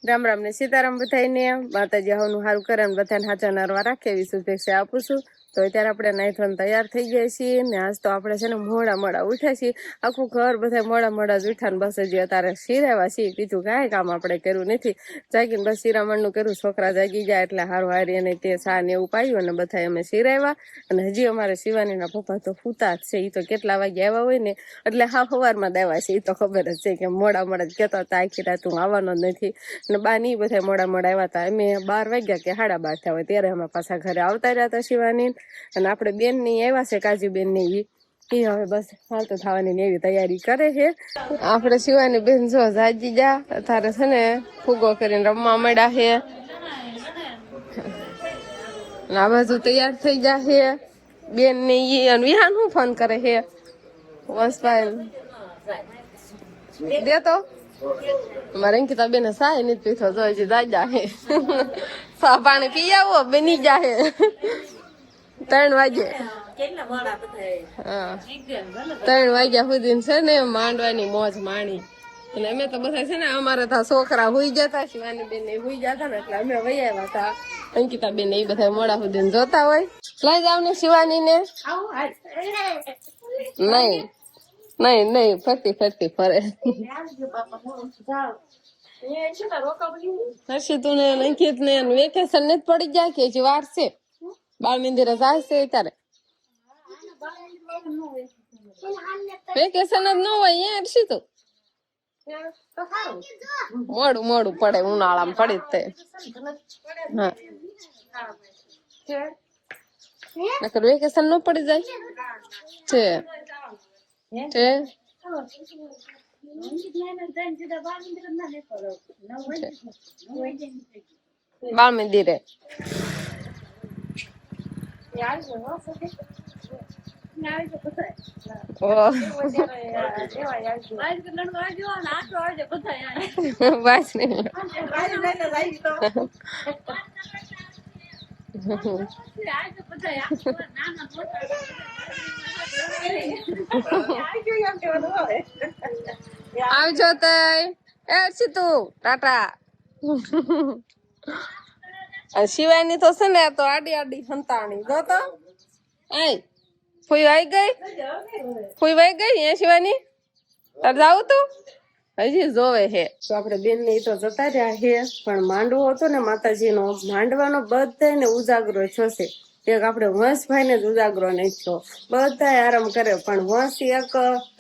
રામ રામ ને સીતારામ બધાઈને માતાજી હવનું સારું કરે ને બધાને હાચા નરવા રાખે એવી શુભેચ્છા આપું છું. તો અત્યારે આપણે નાઈથન તૈયાર થઈ ગયા છીએ ને આજ તો આપણે છે ને મોડા ઉઠ્યા છીએ. આખું ઘર બધા મોડા જ ઉઠ્યા ને બસ હજી અત્યારે શિરાવા છીએ. બીજું કાંઈ કામ આપણે કર્યું નથી. જાગીને બસ શિરામણનું કર્યું. છોકરા જાગી ગયા એટલે હારું હારી અને તે સા ને એવું પાયું અને બધા અમે શિરાવ્યા. અને હજી અમારે શિવાનીના પપ્પા તો ફૂતા જ છે. એ તો કેટલા વાગે આવ્યા હોય ને એટલે હા સવારમાં જ આવ્યા છે. એ તો ખબર જ છે કે મોડા જ કહેતા હતા આખી રાત હું આવવાનો જ નથી. અને બા ની બધા મોડા આવ્યા હતા. અમે 12 વાગ્યા કે 12:30 થયા હોય ત્યારે અમે પાછા ઘરે આવતા રહ્યા હતા શિવાની. અને આપણે બેન ની આવ્યા છે કાજુ બેન ની એ હવે બસ હાલતો થવાની એવી તૈયારી કરે છે. આપણે શિવાની બેન જો જાજી જા તારે છે ને ફૂગો કરીને રમવા મળ્યા છે. આ બાજુ તૈયાર થઈ જા છે બેન ને ઈ અને વિહાન હું ફોન કરે છે વંશભાઈ દે તો મારે અંકિતા બેન સાય નથી પીધો તો હજી દાદા હે સા પાણી પી આવો બની જાહે 3 વાગે. હા 3 વાગ્યા સુધી છે ને માંડવાની મોજ માણી. અને અમે તો બધા છે ને અમારે તો છોકરા હુઈ જતા શિવાની બેન ને હુઈ જતા ને એટલે અમે વહી આવ્યા હતા. અંકિતા બેન એ બધા મોડા સુધી જોતા હોય. લઈ જાવ ને શિવાની ને નહીં ફરતી ફરે. હર્ષિતું ને અંકિત ને વેકેશન નથી પડી જાય કે હજી વાર છે? બાળ મંદિરે જાય છે ત્યારે વેકેશન જ ન હોય હર્ષિતું. મોડું પડે ઉનાળામાં પડી તે. હા નકર વેકેશન ન પડી જાય છે બાળ મંદિરે. આવજો તું ટાટા. શિવાની તો છે ને તો આડી સંતાણી જો તો આય ફૂઈ વાઈ ગઈ હે શિવાની તાર જાવ તું હજી જોવે હે. તો આપડે બેન ને તો જતા રહ્યા હે પણ માંડવો હતો ને માતાજી નો માંડવાનો બધાને ઉજાગરો થશે. એક આપણે વંશભાઈ ને જ ઉજાગરો નહીં થયો. બધા આરામ કરે પણ વંશ એક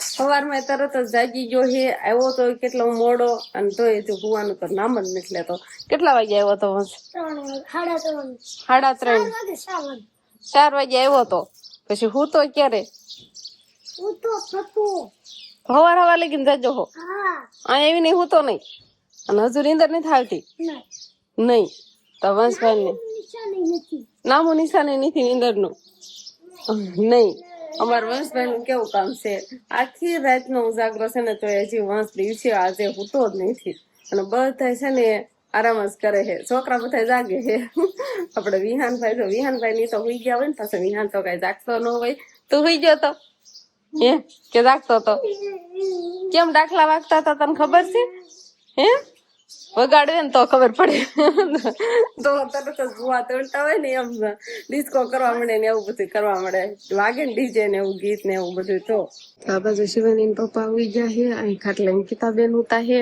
સવારમાં તરત જ જાગી ગયો હે. આવ્યો તો કેટલો મોડો અને તોય ભૂવાનું તો નામ જ નથી લેતો. કેટલા વાગે આવ્યો તો વંશ? 3:30 4 વાગે આવ્યો તો. પછી હું તો ક્યારે હવાર લગીને જજો હો. આ એવી નહીં હું તો નહીં અને હજુ નીંદર નથી આવતી નહીં તો વંશભાઈ ને નામું નિશાને નથી નીંદર નું નહીં. અમારા વંશભાઈ નું કેવું કામ છે આખી રાત નો ઉજાગરો છે ને તો હજી વંશ દિવસે આજે હોતો જ નથી. અને બધા છે ને આરામ જ કરે છે. છોકરા બધા જાગે છે. આપડે વિહાનભાઈ ની તો હુઈ ગયા હોય ને પાછો વિહાન તો કઈ જાગતો ન હોય. તું હુઈ ગયો તો હે કે જાગતો તો? કેમ દાખલા વાગતા હતા તને ખબર છે હે? વગાડવે ને તો ખબર પડે. તો તરત જ ભૂવા તોડતા હોય ને એમ ડિસ્કો કરવા મળે ને એવું બધું કરવા મળે. વાગે ને ડીજે ને એવું ગીત ને એવું બધું. તો આ બાજુ શિવાની પપ્પા ઉઈ ગયા છે. અહીં ખાટલે અંકિતાબેન ઉતા છે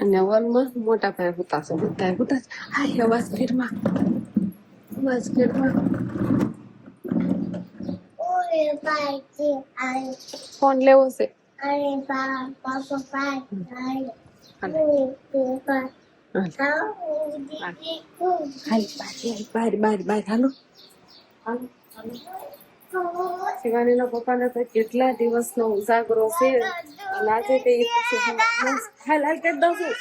અને વનમાં મોટા ભાઈ ઉતા છે. બધા ઉતા છે. હાય અવાજ ઘેરમાં ફોન લેવો છે. બાર હાલો. શિવાની ના પપ્પા ને તો કેટલા દિવસ નો ઉજાગરો છે અને આજે તે હાલ કરી દઉં છું.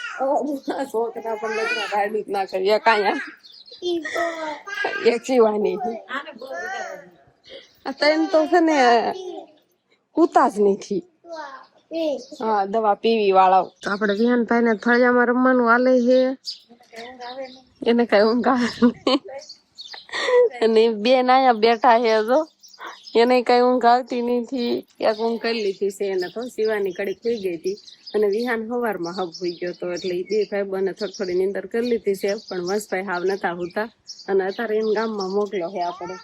છોકરા પણ લગ્ન ગાડી ના કરીએ કાંઈ એક શિવાની અત્યારે તો છે ને કૂતા જ નથી. હા દવા પીવી વાળા. આપડે વિહાનભાઈ ને ફળિયામાં રમવાનું હાલે છે. એને કઈ ઊંઘ આવે અને બેન અહીંયા બેઠા છે જો એને કઈ ઊંઘ આવતી નથી. એક ઊંઘ કરી લીધી છે એને તો. શિવાની કડી ખુઈ ગઈ હતી અને વિહાન સવારમાં હબ હોઈ ગયો હતો એટલે એ બે ભાઈ બંને થોડી થોડી નીંદર કરી લીધી છે, પણ વંશભાઈ હાવ નતા હોતા અને અત્યારે એને ગામમાં મોકલો છે આપણે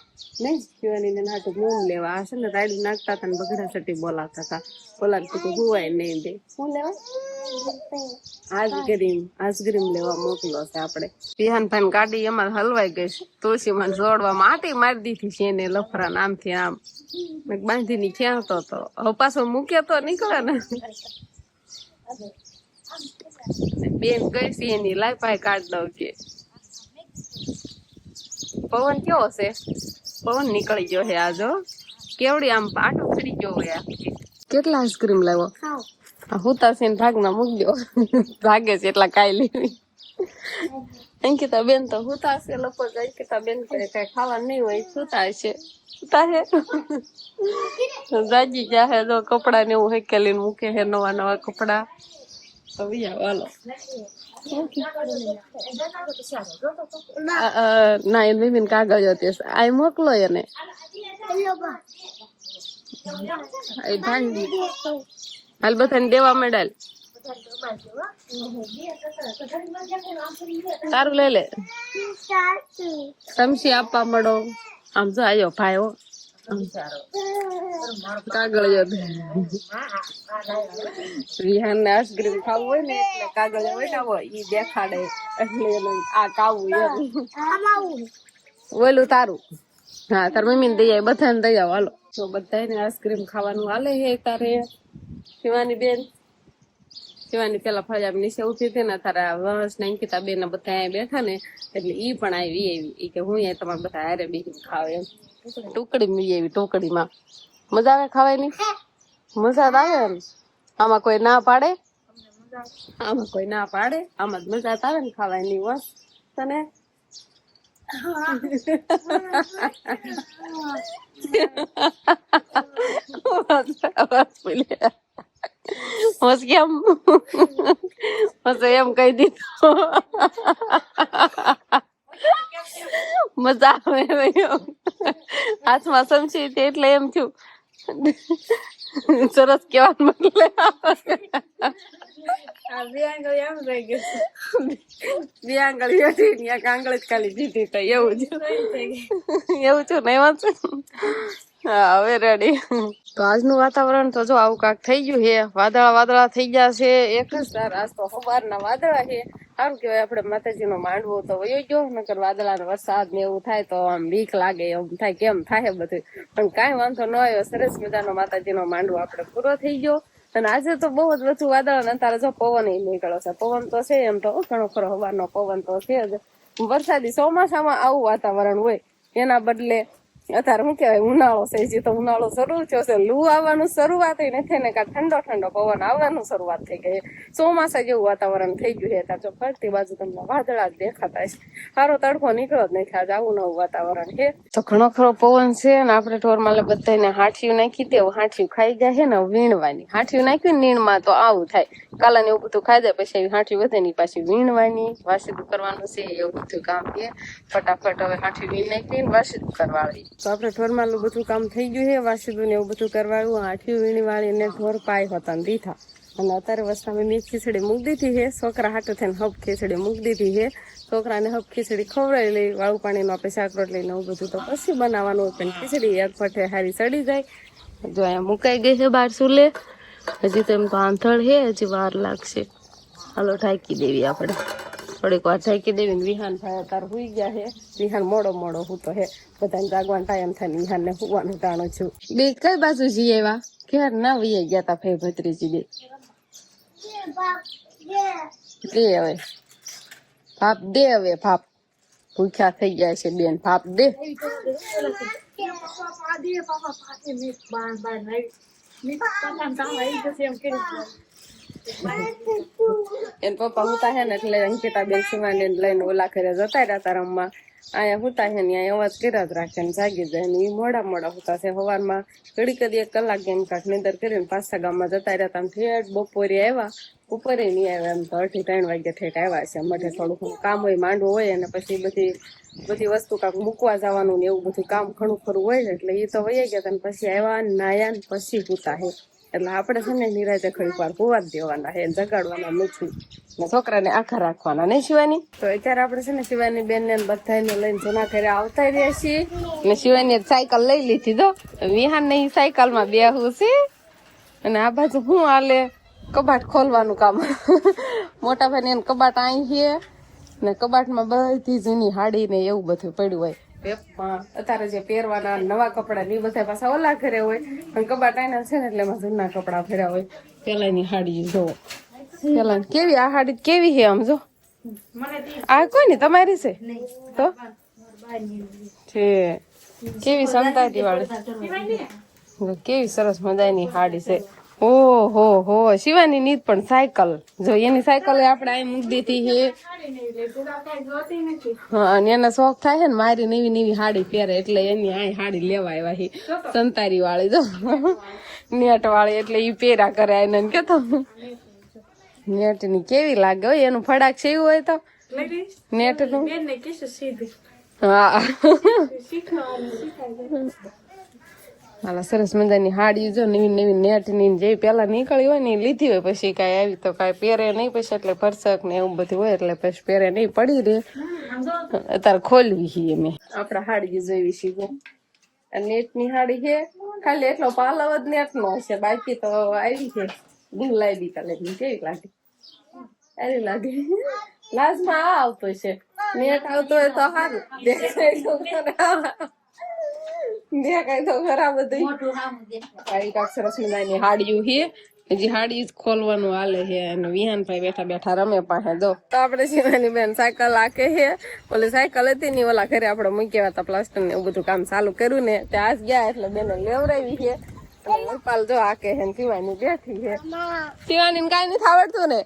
નહીં શિવાની ને નાટું મોમ લેવા આ છે ને રાયડું નાખતા હતા ને બગડા સટી બોલાવતા હતા, બોલાવતું તો હુવાય નહીં દે. શું લેવા? આઈસ્ક્રીમ લેવા મોકલો છે આપણે. વિહાન ભાઈ ગાડી એમાં હલવાઈ ગઈ, તુલસીમાં જોડવામાં આટી મારી દીધી છે એને લફરા આમથી આમ બાંધીને ક્યાં તો હવે પાછો મૂક્યો તો નીકળે ને. બેન ગઈ છે એની લાઈ પાય કાઢ દઉં કે પવન કેવો છે, પવન નીકળી ગયો છે આજો કેવડી આમ આટો ફરી ગયો હોય. કેટલા આઈસ્ક્રીમ લાવ્યો? હુતા છે ભાગમાં મૂકજો ભાગે છે એટલા કાઈ લેવી. અંકિતા બેન તો હુતા છે લગભગ. અંકિતા બેન કઈ ખાવાનું નહીં હોય, સુતા છે રાજી ગયા હે જો કપડા ને એવું હેકેલીને મૂકે હે, નવા નવા કપડા. તો હાલો ના એને બેબીને કાગળ હતી આ મોકલો એને. હાલ બધાને દેવા મેડાલ તારું લઈ લે સમસી આપવા મળો. આમ જો આવ્યો ભાઈ કાગળ વિહાન ને આઈસ્ક્રીમ ખાવું હોય ને એટલે કાગળ હોય ને હોય ઈ દેખાડે એટલે આ ખાવું ઓલું તારું. હા તાર મમ્મી ને દઈ આવે, બધાને દઈ આવો હાલો. તો બધાને આઈસ્ક્રીમ ખાવાનું હાલે હે તારે. શિવાની બેન શિવાની પેલા ફળિયા નીચે ઉઠી હતી ને તારા વંશ ને અંકિતા બેન બધા અહીંયા બેઠા ને એટલે ઈ પણ આવી કે હું અહીંયા તમારે બધા હારે બેસીને ખાવ એમ. ટુકડી મળી આવી, ટોકડીમાં મજા આવે ખાવાની, મજા આવે એમ. આમાં કોઈ ના પાડે, આમાં કોઈ ના પાડે, આમાં મજા આવે ને ખાવાની. બસ તને કેમ એમ કહી દીધું મજા આવે હાથમાં સમજી એટલે એમ થયું સરસ કેવાનું બદલે બે આંગળી એમ રહી ગઈ, બે આંગળી હતી એક આંગળી જ ખાલી દીધી તો એવું જ એવું છું નહીં વાંચું. હા હવે રેડી. તો આજનું વાતાવરણ તો જો આવું કાંક થઈ ગયું છે, વાદળા વાદળા થઈ ગયા છે એક જ તાર. આજ તો સવારના વાદળા છે. સારું કેવાય આપણે માતાજી નો માંડવો તો વયો ગયો, નકર વાદળા ને વરસાદ ને એવું થાય તો આમ બીક લાગે, એમ થાય કેમ થાય બધું. પણ કાંઈ વાંધો ન આવ્યો, સરસ મજાનો માતાજી નો માંડવો આપણે પૂરો થઈ ગયો. અને આજે તો બહુ જ બધું વાદળ અને તારે જો પવન નીકળ્યો છે. પવન તો છે એમ તો ઘણો ખરો હવાનો પવન તો છે જ. વરસાદી ચોમાસામાં આવું વાતાવરણ હોય, એના બદલે અત્યારે શું કેવાય ઉનાળો છે, જે તો ઉનાળો શરૂ થયો છે, લૂ આવવાનું શરૂઆત નથી ને કા ઠંડો ઠંડો પવન આવવાનું શરૂઆત થઈ ગઈ. ચોમાસા જેવું વાતાવરણ થઈ ગયું છે. ત્યાં જો ફરતી બાજુ તમને વાદળા જ દેખાતા છે. સારો તડકો નીકળો જ નથી, આજે આવું નવું વાતાવરણ છે. તો ઘણો ખરો પવન છે ને આપણે ઢોરમાલે બધાને હાંઠિયું નાખી દે. હાંઠિયું ખાઈ જાય છે ને વીણવાની, હાંઠિયું નાખ્યું નીણમાં તો આવું થાય. કાલા ને એવું બધું ખાઈ જાય પછી હાંઠિયું વધે ની પાછી વીણવાની, વાસીદું કરવાનું છે એવું બધું કામ છે. ફટાફટ હવે હાંઠિયું વીણ નાખી વાસીદું કરવાળી. તો આપણે ઢોરમાલું બધું કામ થઈ ગયું છે, વાસીદું ને એવું બધું કરવાળું. હાંઠિયું વીણી વાળી ને ઢોર પાય હતા ને દીધા. અને અત્યારે વસ્તામાં મેં ખીચડી મૂકી દીધી છે. છોકરા હાટું થઈને હબ ખીચડી મૂકી દીધી છે. છોકરાને હબ ખીચડી ખવડાવી લઈ, વાળું પાણીનું આપણે શાક રોટલી ને એવું બધું તો પછી બનાવવાનું હોય. પણ ખીચડી એક ફટે હારી સડી જાય. જો અહીંયા મુકાઈ ગઈ છે બાર ચૂલે. હજી તો એમ તો આંધળ છે, હજી વાર લાગશે. હાલો ઢાંકી દેવી આપણે, થોડીક વાર ઢાંકી દેવી ને. વિહાન ભાઈ અત્યારે સુઈ ગયા છે. વિહાન મોડો હું તો હે બધાને જાગવાનો ટાઈમ થાય ને વિહાન ને સુવાનું ટાણું છું. બે કઈ બાજુ જઈએ એવા ઘેર ના વૈયા ગયા તા ભાઈ ભત્રીજી બે. દે હવે ભાપ દે, હવે ભાપ ભૂખ્યા થઈ ગયા છે બેન, ભાપ દે. એન પપ્પા હુતા હે ને એટલે અંકિતા બેન શિવાની લઈને ઓલા ઘરે જતા રહ્યા રમવા. અહીંયા હુતા હે ને અહીંયા અવાજ કર્યા જ રાખે ને જાગી જાય ને. એ મોડા હુતા છે. સવારમાં ઘડી કદી 1 કલાક ગેમ કાંક નીંદર કરીને પાછા ગામમાં જતા રહ્યા હતા. ઠેઠ બપોરે આવ્યા, ઉપરે નહીં આવ્યા. એમ તો 2:30 વાગે ઠેઠ આવ્યા છે. મઠે થોડું કામ હોય, માંડવું હોય અને પછી બધી વસ્તુ કાંક મૂકવા જવાનું ને એવું બધું કામ ઘણું ખરું હોય ને એટલે એ તો વહી ગયા હતા. પછી આવ્યા નાયા ને પછી હુતા હે. એટલે આપણે છે ને નિરાતે ખડી પાર હોવા જ દેવાના હે, જગાડવાના નથી ને છોકરાને આખા રાખવાના નહીં શિવાની. તો અત્યારે આપણે છે ને શિવાની બેન ને બધાને લઈને જૂના ઘરે આવતા રહ્યા છીએ ને શિવાની સાયકલ લઈ લીધી તો વિહાન ને સાયકલ માં બેહું છે અને આ બાજુ શું હાલે કબાટ ખોલવાનું કામ. મોટા ભાઈ ને કબાટ અહીં છે ને કબાટમાં બધી જૂની હાડી ને એવું બધું પડ્યું હોય. અત્યારે જે પહેરવાના નવા કપડા ને બધા પાછા ઓલા ઘરે હોય પણ કબાટ આના છે ને એટલે એમાં જૂના કપડા ભર્યા હોય. પેલાની હાડી જોવો, પેલા કેવી આ હાડી કેવી છે આમ જો. આ કોઈ ને તમારી છે તો છે કેવી સમતાતી વાળી કેવી સરસ મજાની હાડી છે. ઓહો હો શિવાની ની પણ સાયકલ જો એની સાયકલ આપણે અહીં મૂકી દીધી છે. હા અને એના શોખ થાય છે ને મારી નવી નવી હાડી પહેરે એટલે એની આ હાડી લેવા આવ્યા છે સંતારી વાળી જો નેટ વાળી એટલે ઈ પહેરા કરે એને કેતો નેટ ની કેવી લાગે હોય એનું ફડાક છે એવું હોય તો નેટ નું. હા હાલા સરસ મજાની હાડી જો નવી નવી નેટ ની જે પેલા નીકળી હોય ને લીધી હોય પછી કઈ આવી તો કઈ પહેરે નહીં પછી એટલે ભરસક ને એવું બધું હોય એટલે પછી પહેરે નહીં પડી રે. અત્યારે ખોલવી છીએ મેં આપડા હાડી જોઈ છીએ નેટ ની હાડી છે ખાલી એટલો પાલવ જ નેટ નો હશે બાકી તો આવી છે ગુલાબી કલર ની કેવી લાગે સારી લાગે. લાસ્ટમાં આ આવતો છે નેટ આવતો હોય તો સારું દેખાય તો ખરાબ હતી. સરસ મજાની હાડીયું છે હજી હાડી જ ખોલવાનું હાલે છે અને વિહાનભાઈ બેઠા બેઠા રમે પાસે જો. તો આપણે શિવાની બેન સાયકલ આકે છે ઓલી સાયકલ હતી ને ઓલા ઘરે આપણે મૂક્યા હતા પ્લાસ્ટર ને એવું બધું કામ ચાલુ કર્યું ને ત્યાં જ ગયા એટલે બેને લેવડાવી છે. હરપાલ જો આકે છે ને શિવાની બેઠી છે. શિવાની ને કઈ નથી આવડતું ને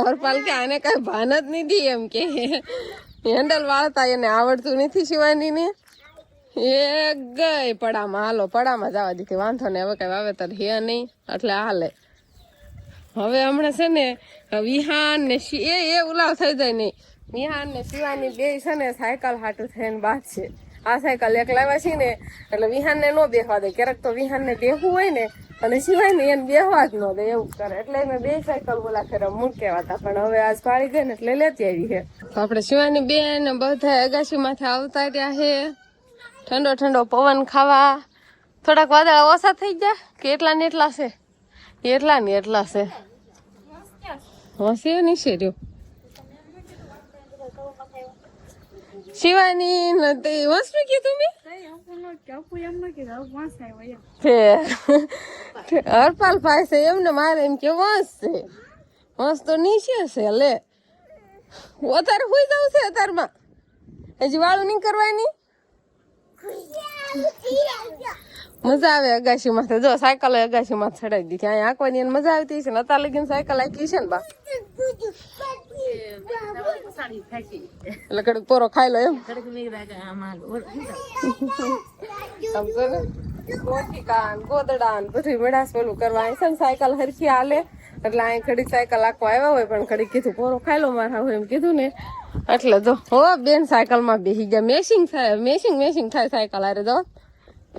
હરપાલ કે આને કઈ ભાન જ નથી એમ કે હેન્ડલ વાળતા એને આવડતું નથી શિવાની ને. એ ગઈ પડામાં હાલો પડામાં જવા દીધી વાંધો ને હવે કઈ વાવેતર હે નહીં એટલે હાલે. હવે હમણાં છે ને વિહાન ને એ ઉલાવ થઈ જાય નહીં. વિહાન ને શિવાની બે છે ને સાયકલ હાટું થઈને બાદ છે. આ સાયકલ એક લાવ્યા છે ને એટલે વિહાન ને નો બેસવા દે ક્યારેક તો વિહાન ને બેહવું હોય ને અને સિવાય ને એને બેહવા જ ન દે એવું કરે એટલે મેં બે સાયકલ બોલા ખેરા મૂકેવા હતા પણ હવે આજ પાડી ગઈ ને એટલે લેતી આવી છે. તો આપણે શિવાની બેન બધા અગાસી માંથી આવતા રહ્યા છે ઠંડો ઠંડો પવન ખાવા. થોડાક વાદળા ઓછા થઈ ગયા કે એટલા ને એટલા છે એટલા ને એટલા છે હશે નીચે રહ્યો. શિવાની નથી વસ્તુ કીધું મેં હરપાલ ભાઈ છે એમને મારે એમ કે વંશ છે વંશ તો નીચે છે લે વધારે હોઈ જવું છે અત્યારમાં હજી વાળું નહીં કરવાની મજા આવે અગાસી માંથી જો સાયકલ અગાસી માં ચડાવી દીધી અહીંયા આંકવાની એને મજા આવતી છે ને અત્યારે લગીને સાયકલ આંકી છે ને બા એટલે કડક પોરો ખાઈ લો એમ ગોદડા બધું મેળાસ પેલું કરવા અહીં છે ને સાયકલ હરખી હાલે એટલે અહીં ઘડીક સાયકલ આખવા આવ્યા હોય પણ ઘડીક કીધું પોરો ખાઈ લો મારા હોય એમ કીધું ને એટલે જો હો બેન સાયકલ માં બેસી ગયા મેશિંગ થાય મેશિંગ થાય સાયકલ હારે જો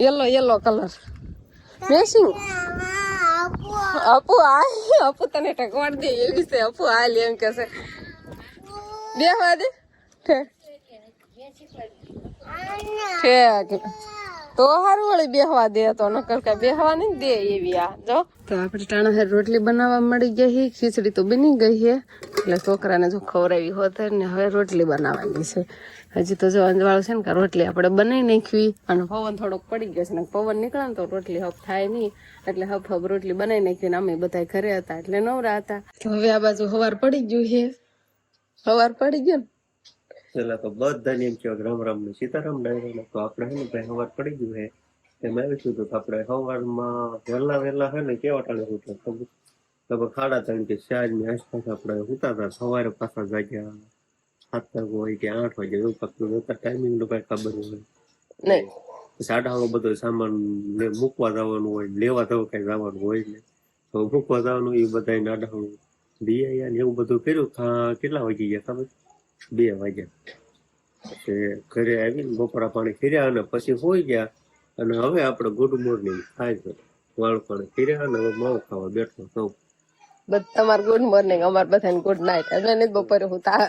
યલો કલર મેશિંગ. અપુ અપુ તને ટકવાડ દે એવી છે અપુ હાલ એમ કે છે બેહવા દે ઠેક તો હારું વળી બેહવા દે તો નકર કઈ બેહવા નહીં દે એવી આ જો. તો આપણે ટાણા હેર રોટલી બનાવવા મળી ગઈ છે ખીચડી તો બની ગઈ છે એટલે છોકરાને જો ખવડાવી હોત ને હવે રોટલી બનાવવાની છે. હજી તો જો અંજવાળું છે ને કે રોટલી આપણે બનાવી નાખવી અને પવન થોડોક પડી ગયો છે ને પવન નીકળે ને તો રોટલી હપ થાય નહીં એટલે હપ રોટલી બનાવી નાખવી ને અમે બધા ઘરે હતા એટલે નવરા હતા. તો હવે આ બાજુ હવાર પડી ગયું છે હવાર પડી ગયો ને પેલા તો બધાને એમ કહેવાય રામ રામ ને સીતારામ ડાયરા તો આપણે હે ને ભાઈ હવાર પડી ગયું છે એમ આવીશું તો આપણે સવારમાં વહેલા હે ને કેવા ટાણે ઉઠે લગભગ 3:30 કે 4 ની આસપાસ આપણે ઉઠતા હતા. સવારે પાછા જાગ્યા 7 હોય કે 8 વાગે એવું પકડું ટાઈમિંગ નું કઈ ખબર હોય નહીં. સાડા બધો સામાન મૂકવા જવાનું હોય લેવા જવું કઈ જવાનું હોય ને તો મૂકવા જવાનું એ બધા નાડા દિયા ને એવું બધું કર્યું. કેટલા વાગી ગયા ખબર 2 વાગ્યા પછી ઘરે આવીને બપોરા પાણી કર્યા અને પછી હોઈ ગયા અને હવે આપણે ગુડ મોર્નિંગ થાય છે વાળું પાણી ફીર્યા અને હવે માવું ખાવા બેઠો સૌ. તમારે ગુડ મોર્નિંગ, અમાર બધાને ગુડ નાઇટ. અમે બપોરે હુતા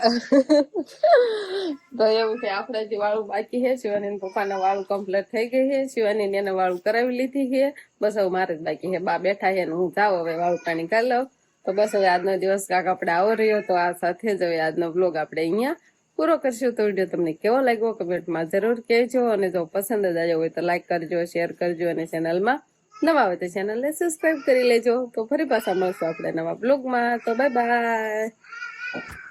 તો એવું છે. આપણે જે વાળું બાકી છે, શિવાની પપ્પાના વાળું કમ્પ્લીટ થઈ ગઈ છે. શિવાની એને વાળું કરાવી લીધી છે. બસ હવે મારે જ બાકી છે. બા બેઠા છે ને હું જાઉં હવે વાળું પાણી કરી લઉં. તો બસ હવે આજનો દિવસ કાંક આપણે આવો રહ્યો. તો આ સાથે જ હવે આજનો બ્લોગ આપણે અહીંયા પૂરો કરશું. તો વિડીયો તમને કેવો લાગ્યો કમેન્ટમાં જરૂર કહેજો. અને જો પસંદ જ આવ્યો હોય તો લાઈક કરજો, શેર કરજો અને ચેનલમાં નવા હોય તો ચેનલને સબસ્ક્રાઇબ કરી લેજો. તો ફરી પાછા મળશું આપણે નવા બ્લોગમાં. તો બાય બાય.